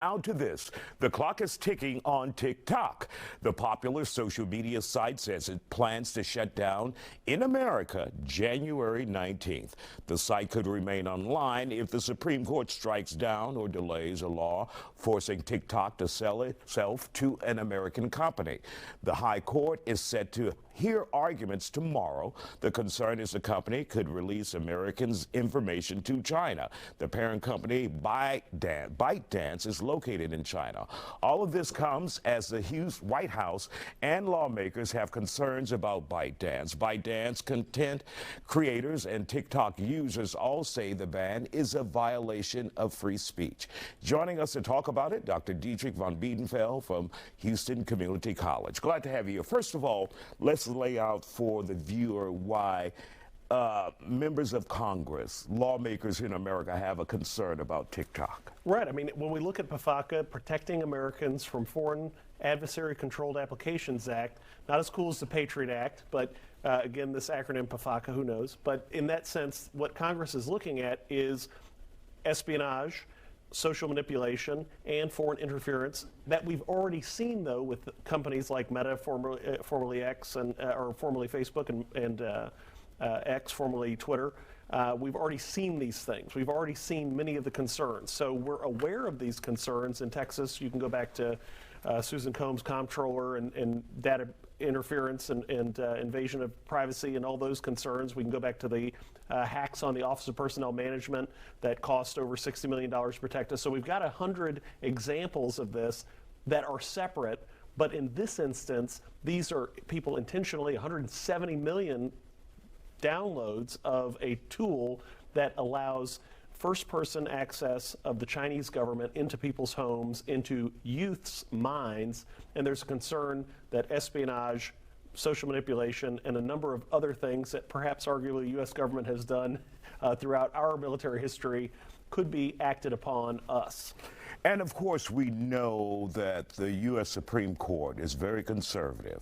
Now to this. The clock is ticking on TikTok. The popular social media site says it plans to shut down in America January 19th. The site could remain online if the Supreme Court strikes down or delays a law forcing TikTok to sell itself to an American company. The High Court is set to hear arguments tomorrow. The concern is the company could release Americans' information to China. The parent company, ByteDance, is located in China. All of this comes as the White House and lawmakers have concerns about ByteDance. ByteDance content creators and TikTok users all say the ban is a violation of free speech. Joining us to talk about it, Dr. Dietrich von Biedenfeld from Houston Community College. Glad to have you here. First of all, let's lay out for the viewer why members of Congress, lawmakers in America have a concern about TikTok. Right. I mean, when we look at PFACA, Protecting Americans from Foreign Adversary Controlled Applications Act, not as cool as the Patriot Act, but again, this acronym PFACA, who knows? But in that sense, what Congress is looking at is espionage, social manipulation, and foreign interference that we've already seen, though, with companies like Meta, formerly X, or formerly Facebook, and X, formerly Twitter. We've already seen these things. We've already seen many of the concerns. So we're aware of these concerns. In Texas, you can go back to Susan Combs, comptroller, and data interference and invasion of privacy and all those concerns. We can go back to the hacks on the Office of Personnel Management that cost over $60 million to protect us. So we've got 100 examples of this that are separate. But in this instance, these are people intentionally, 170 million downloads of a tool that allows first-person access of the Chinese government into people's homes, into youth's minds, and there's a concern that espionage, social manipulation, and a number of other things that perhaps arguably the U.S. government has done throughout our military history could be acted upon us. And of course, we know that the U.S. Supreme Court is very conservative.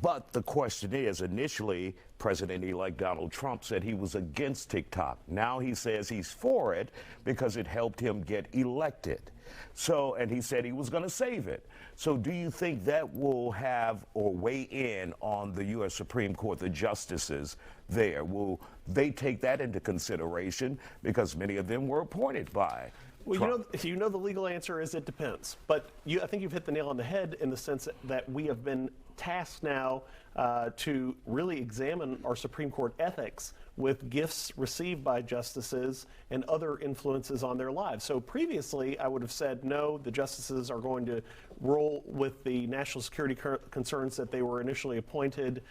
But the question is, initially, President-elect Donald Trump said he was against TikTok. Now he says he's for it because it helped him get elected. So, and he said he was going to save it. So do you think that will have or weigh in on the U.S. Supreme Court, the justices there? Will they take that into consideration because many of them were appointed by Well, you know the legal answer is it depends. But I think you've hit the nail on the head in the sense that we have been tasked now to really examine our Supreme Court ethics with gifts received by justices and other influences on their lives. So previously, I would have said, no, the justices are going to roll with the national security concerns that they were initially appointed,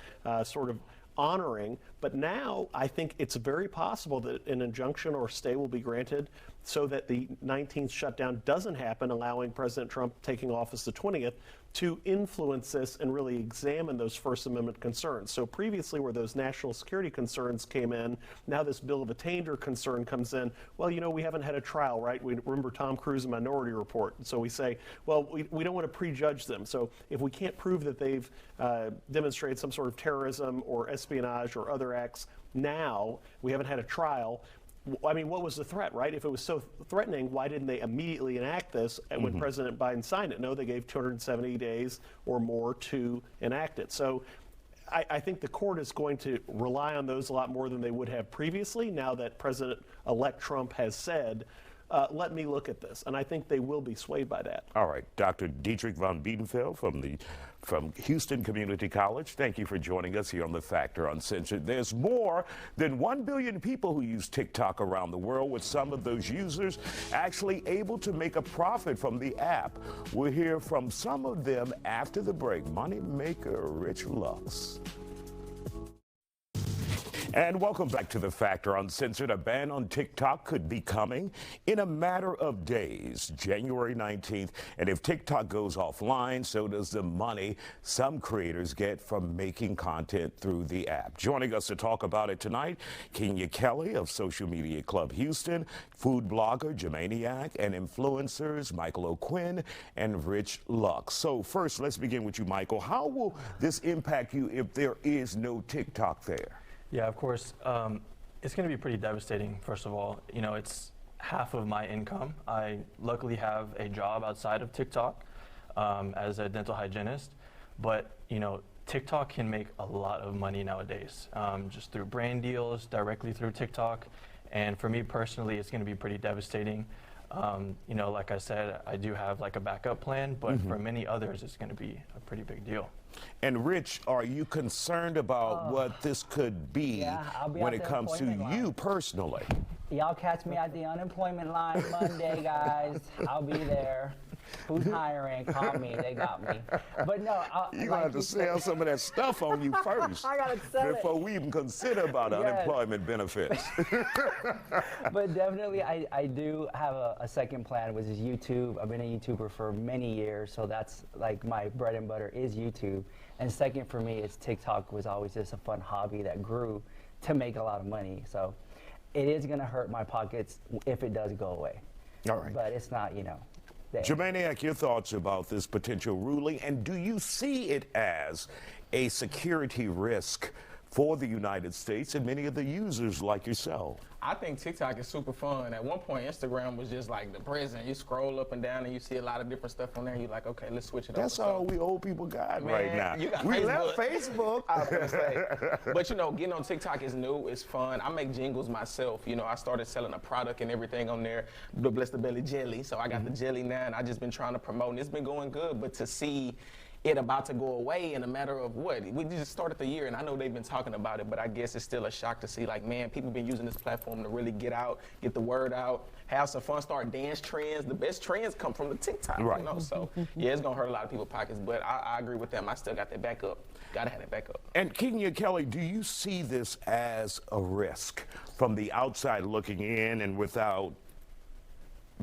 sort of honoring. But now I think it's very possible that an injunction or stay will be granted so that the 19th shutdown doesn't happen, allowing President Trump taking office the 20th to influence this and really examine those First Amendment concerns. So previously where those national security concerns came in, now this bill of attainder concern comes in. Well, you know, we haven't had a trial, right? We remember Tom Cruise and Minority Report. So we say, well, we don't want to prejudge them. So if we can't prove that they've demonstrated some sort of terrorism or espionage or other acts, now we haven't had a trial. I mean, what was the threat, right? If it was so threatening, why didn't they immediately enact this when President Biden signed it? No, they gave 270 days or more to enact it. So I think the court is going to rely on those a lot more than they would have previously now that President-elect Trump has said, let me look at this. And I think they will be swayed by that. All right. Dr. Dietrich von Biedenfeld from Houston Community College, thank you for joining us here on The Factor Uncensored. There's more than 1 billion people who use TikTok around the world, with some of those users actually able to make a profit from the app. We'll hear from some of them after the break. Money maker Rich Lux. And welcome back to The Factor Uncensored. A ban on TikTok could be coming in a matter of days, January 19th. And if TikTok goes offline, so does the money some creators get from making content through the app. Joining us to talk about it tonight, Kenya Kelly of Social Media Club Houston, food blogger Jamaniac, and influencers Michael O'Quinn and Rich Lux. So first, let's begin with you, Michael. How will this impact you if there is no TikTok there? Yeah, of course. It's going to be pretty devastating, first of all. You know, it's half of my income. I luckily have a job outside of TikTok as a dental hygienist, but you know, TikTok can make a lot of money nowadays, just through brand deals, directly through TikTok. And for me personally, it's going to be pretty devastating. You know, like I said, I do have like a backup plan, but for many others, it's going to be a pretty big deal. And Rich, are you concerned about what this could be when it comes to you personally? Y'all catch me at the unemployment line Monday, guys. I'll be there. Who's hiring? Call me. They got me. But no, you're going to have to sell some of that stuff on you first I gotta sell before we even consider about unemployment benefits. But definitely, I do have a second plan, which is YouTube. I've been a YouTuber for many years, so that's like my bread and butter is YouTube. And second for me is TikTok was always just a fun hobby that grew to make a lot of money. So it is going to hurt my pockets if it does go away. All right. But it's not, you know. Jermaniac, your thoughts about this potential ruling, and do you see it as a security risk for the United States and many of the users like yourself? I think TikTok is super fun. At one point, Instagram was just like the prison. You scroll up and down and you see a lot of different stuff on there. You're like, okay, let's switch it over. That's all we old people got right now. You got we Facebook. left Facebook. I was gonna say. But you know, getting on TikTok is new, it's fun. I make jingles myself. You know, I started selling a product and everything on there, the Bless the Belly jelly. So I got the jelly now and I just been trying to promote and it's been going good. But to see it about to go away in a matter of what? We just started the year and I know they've been talking about it, but I guess it's still a shock to see like, man, people been using this platform to really get out, get the word out, have some fun, start dance trends. The best trends come from the TikTok, right. You know? So yeah, it's gonna hurt a lot of people's pockets, but I agree with them. I still got that backup. Gotta have that backup. And Kenya Kelly, do you see this as a risk from the outside looking in and without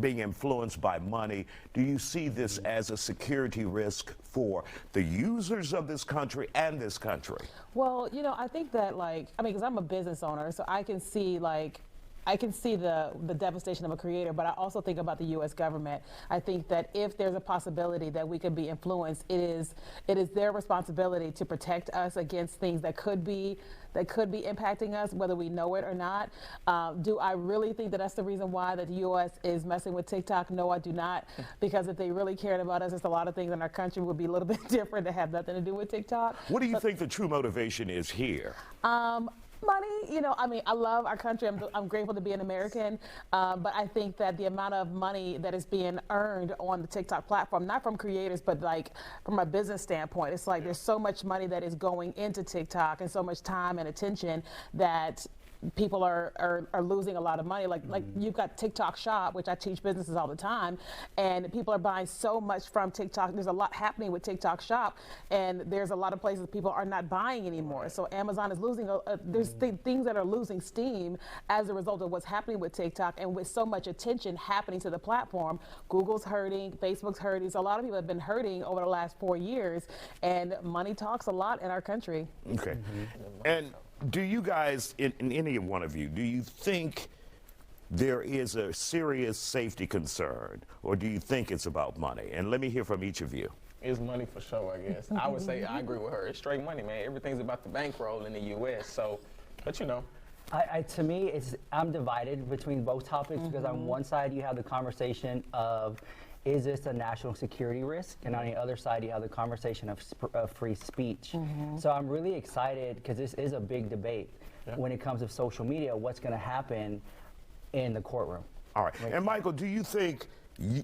being influenced by money? Do you see this as a security risk for the users of this country and this country? Well, you know, I think that like, I mean, because I'm a business owner, so I can see like, I can see the devastation of a creator, but I also think about the U.S. government. I think that if there's a possibility that we could be influenced, it is their responsibility to protect us against things that could be impacting us, whether we know it or not. Do I really think that that's the reason why that the U.S. is messing with TikTok? No, I do not. Because if they really cared about us, there's a lot of things in our country would be a little bit different that have nothing to do with TikTok. What do you think the true motivation is here? Money, you know, I mean, I love our country. I'm grateful to be an American, but I think that the amount of money that is being earned on the TikTok platform, not from creators, but like from a business standpoint, it's like there's so much money that is going into TikTok and so much time and attention that people are losing a lot of money. Like you've got TikTok Shop, which I teach businesses all the time, and people are buying so much from TikTok. There's a lot happening with TikTok Shop, and there's a lot of places people are not buying anymore. So Amazon is losing, there's things that are losing steam as a result of what's happening with TikTok, and with so much attention happening to the platform. Google's hurting, Facebook's hurting, so a lot of people have been hurting over the last 4 years, and money talks a lot in our country. Okay. And do you guys, in any one of you, do you think there is a serious safety concern, or do you think it's about money? And let me hear from each of you. It's money for sure, I guess. I would say I agree with her. It's straight money, man. Everything's about the bankroll in the U.S. So, but you know. To me, I'm divided between both topics because on one side you have the conversation of, is this a national security risk? And on the other side, you have the conversation of free speech. So I'm really excited because this is a big debate when it comes to social media, what's going to happen in the courtroom. All right. And Michael, do you think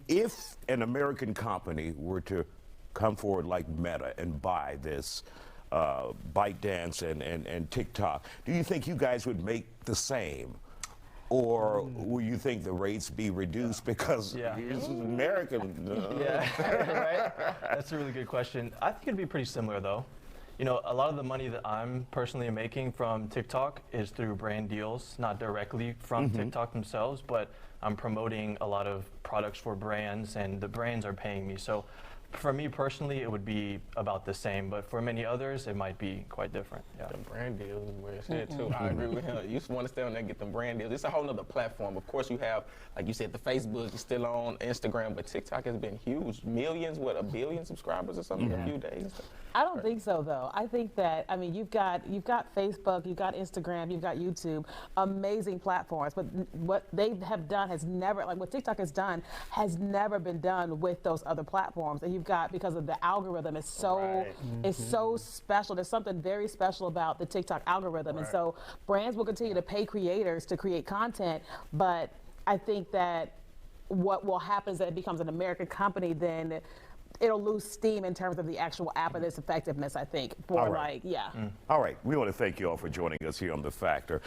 if an American company were to come forward like Meta and buy this ByteDance and TikTok, do you think you guys would make the same? Or will you think the rates be reduced because it's American? Right? That's a really good question. I think it'd be pretty similar though. You know, a lot of the money that I'm personally making from TikTok is through brand deals, not directly from TikTok themselves, but I'm promoting a lot of products for brands and the brands are paying me. So For me personally, it would be about the same, but for many others, it might be quite different. Yeah. Them brand deals is where it's at too. I agree with him. You just want to stay on there and get them brand deals. It's a whole nother platform. Of course, you have, like you said, the Facebook, you're still on Instagram, but TikTok has been huge. Millions, what, 1 billion subscribers or something in a few days? And stuff. I don't think so, though. I think that, I mean, you've got Facebook, you've got Instagram, you've got YouTube, amazing platforms. But what they have done has never, like what TikTok has done, has never been done with those other platforms. And you've got, because of the algorithm, is so so special. There's something very special about the TikTok algorithm, and so brands will continue to pay creators to create content. But I think that what will happen is that it becomes an American company, then it'll lose steam in terms of the actual app and its effectiveness, I think, for All right. like, yeah. All right, we want to thank you all for joining us here on The Factor.